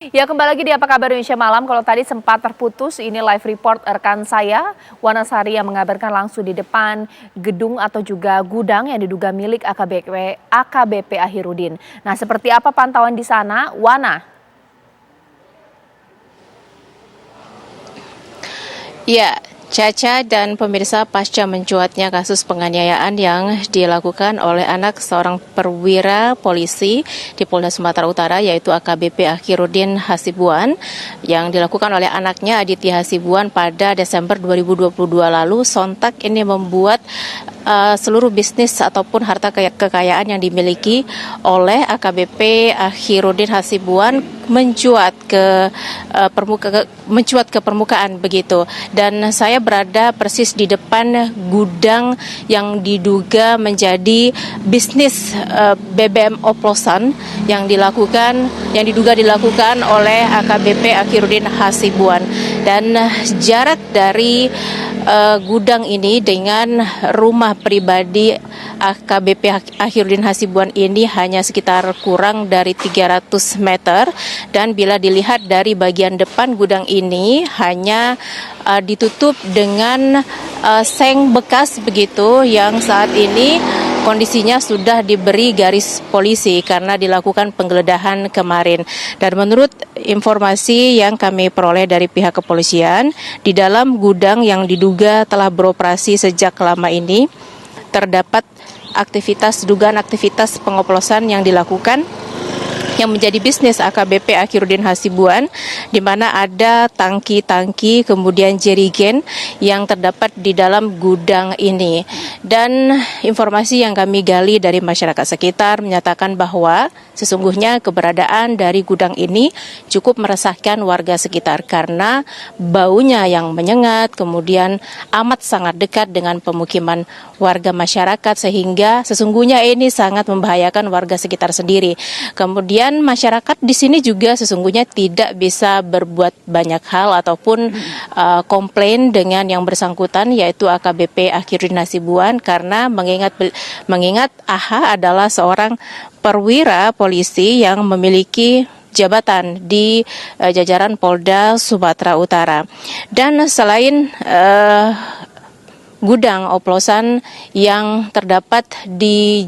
Ya, kembali lagi di Apa Kabar Indonesia Malam. Kalau tadi sempat terputus, ini live report rekan saya, Wanasari, yang mengabarkan langsung di depan gedung atau juga gudang yang diduga milik AKBP Akhirudin. Nah, seperti apa pantauan di sana, Wana? Ya, Caca dan pemirsa, pasca mencuatnya kasus penganiayaan yang dilakukan oleh anak seorang perwira polisi di Polda Sumatera Utara, yaitu AKBP Akhirudin Hasibuan, yang dilakukan oleh anaknya Aditya Hasibuan pada Desember 2022 lalu, sontak ini membuat seluruh bisnis ataupun harta kekayaan yang dimiliki oleh AKBP Akhirudin Hasibuan mencuat ke permukaan begitu. Dan saya berada persis di depan gudang yang diduga menjadi bisnis BBM oplosan yang diduga dilakukan oleh AKBP Akhirudin Hasibuan. Dan jarak dari gudang ini dengan rumah pribadi AKBP Akhirudin Hasibuan ini hanya sekitar kurang dari 300 meter, dan bila dilihat dari bagian depan gudang ini hanya ditutup dengan seng bekas begitu, yang saat ini kondisinya sudah diberi garis polisi karena dilakukan penggeledahan kemarin. Dan menurut informasi yang kami peroleh dari pihak kepolisian, di dalam gudang yang diduga telah beroperasi sejak lama ini terdapat dugaan aktivitas pengoplosan yang dilakukan yang menjadi bisnis AKBP Akhirudin Hasibuan, di mana ada tangki-tangki kemudian jerigen yang terdapat di dalam gudang ini. Dan informasi yang kami gali dari masyarakat sekitar menyatakan bahwa sesungguhnya keberadaan dari gudang ini cukup meresahkan warga sekitar karena baunya yang menyengat, kemudian amat sangat dekat dengan pemukiman warga masyarakat, sehingga sesungguhnya ini sangat membahayakan warga sekitar sendiri. Kemudian masyarakat di sini juga sesungguhnya tidak bisa berbuat banyak hal ataupun komplain dengan yang bersangkutan, yaitu AKBP Akhirudin Hasibuan, karena mengingat AH adalah seorang perwira polisi yang memiliki jabatan di jajaran Polda Sumatera Utara. Dan selain gudang oplosan yang terdapat di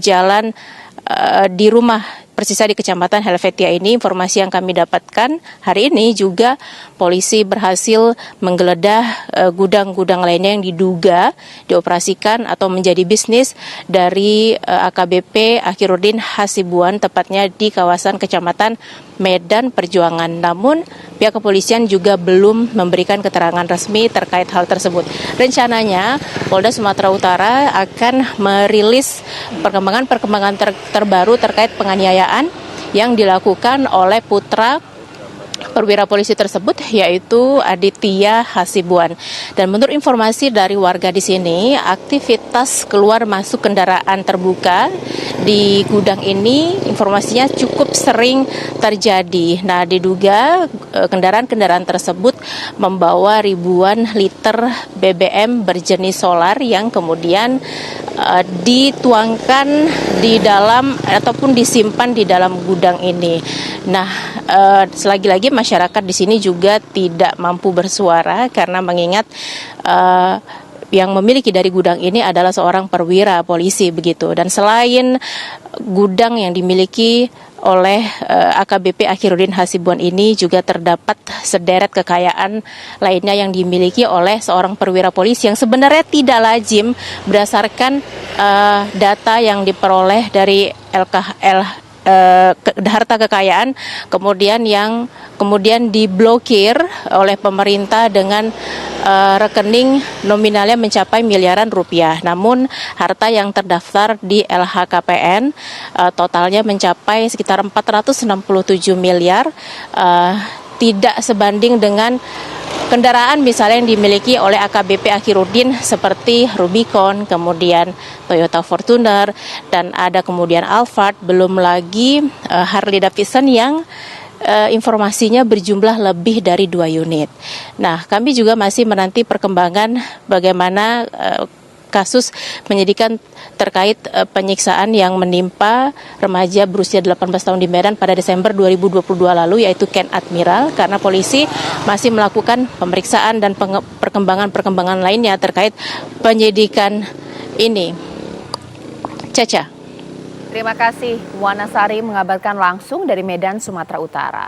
rumah persisa di Kecamatan Helvetia ini, informasi yang kami dapatkan hari ini juga polisi berhasil menggeledah gudang-gudang lainnya yang diduga dioperasikan atau menjadi bisnis dari AKBP Akhirudin Hasibuan, tepatnya di kawasan Kecamatan Medan Perjuangan. Namun pihak kepolisian juga belum memberikan keterangan resmi terkait hal tersebut. Rencananya Polda Sumatera Utara akan merilis perkembangan terbaru terkait penganiayaan yang dilakukan oleh putra perwira polisi tersebut, yaitu Aditya Hasibuan. Dan menurut informasi dari warga di sini, aktivitas keluar masuk kendaraan terbuka di gudang ini informasinya cukup sering terjadi. Nah, diduga kendaraan-kendaraan tersebut membawa ribuan liter BBM berjenis solar yang kemudian dituangkan di dalam ataupun disimpan di dalam gudang ini. Nah, selagi-lagi masyarakat di sini juga tidak mampu bersuara karena mengingat yang memiliki dari gudang ini adalah seorang perwira polisi begitu. Dan selain gudang yang dimiliki oleh AKBP Akhirudin Hasibuan ini, juga terdapat sederet kekayaan lainnya yang dimiliki oleh seorang perwira polisi yang sebenarnya tidak lazim berdasarkan data yang diperoleh dari harta kekayaan yang kemudian diblokir oleh pemerintah dengan rekening nominalnya mencapai miliaran rupiah. Namun harta yang terdaftar di LHKPN totalnya mencapai sekitar 467 miliar, tidak sebanding dengan kendaraan misalnya yang dimiliki oleh AKBP Akhirudin seperti Rubicon, kemudian Toyota Fortuner, dan ada kemudian Alphard, belum lagi Harley Davidson yang informasinya berjumlah lebih dari 2 unit. Nah, kami juga masih menanti perkembangan bagaimana kasus penyidikan terkait penyiksaan yang menimpa remaja berusia 18 tahun di Medan pada Desember 2022 lalu, yaitu Ken Admiral, karena polisi masih melakukan pemeriksaan dan perkembangan lainnya terkait penyidikan ini. Caca. Terima kasih, Wanasari mengabarkan langsung dari Medan, Sumatera Utara.